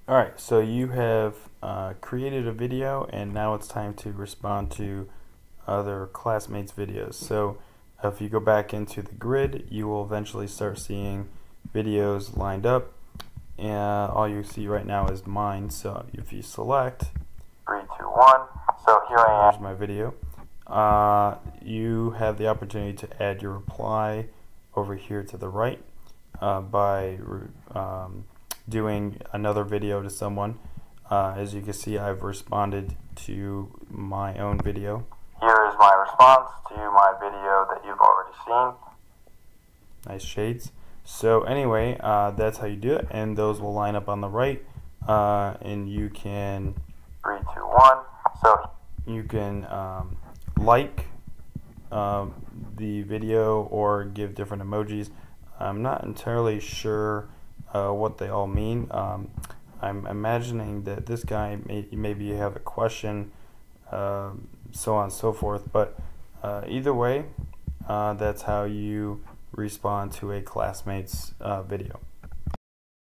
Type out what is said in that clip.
Alright, so you have created a video and now it's time to respond to other classmates' videos. So if you go back into the grid, you will eventually start seeing videos lined up, and all you see right now is mine. So if you select 3, 2, 1, so here I am. Here's my video. You have the opportunity to add your reply over here to the right by doing another video to someone. As you can see, I've responded to my own video. Here is my response to my video that you've already seen. Nice shades. So anyway, that's how you do it, and those will line up on the right, and you can 3, 2, 1. So you can like the video or give different emojis. I'm not entirely sure what they all mean. I'm imagining that this guy maybe have a question, so on and so forth, but either way, that's how you respond to a classmate's video.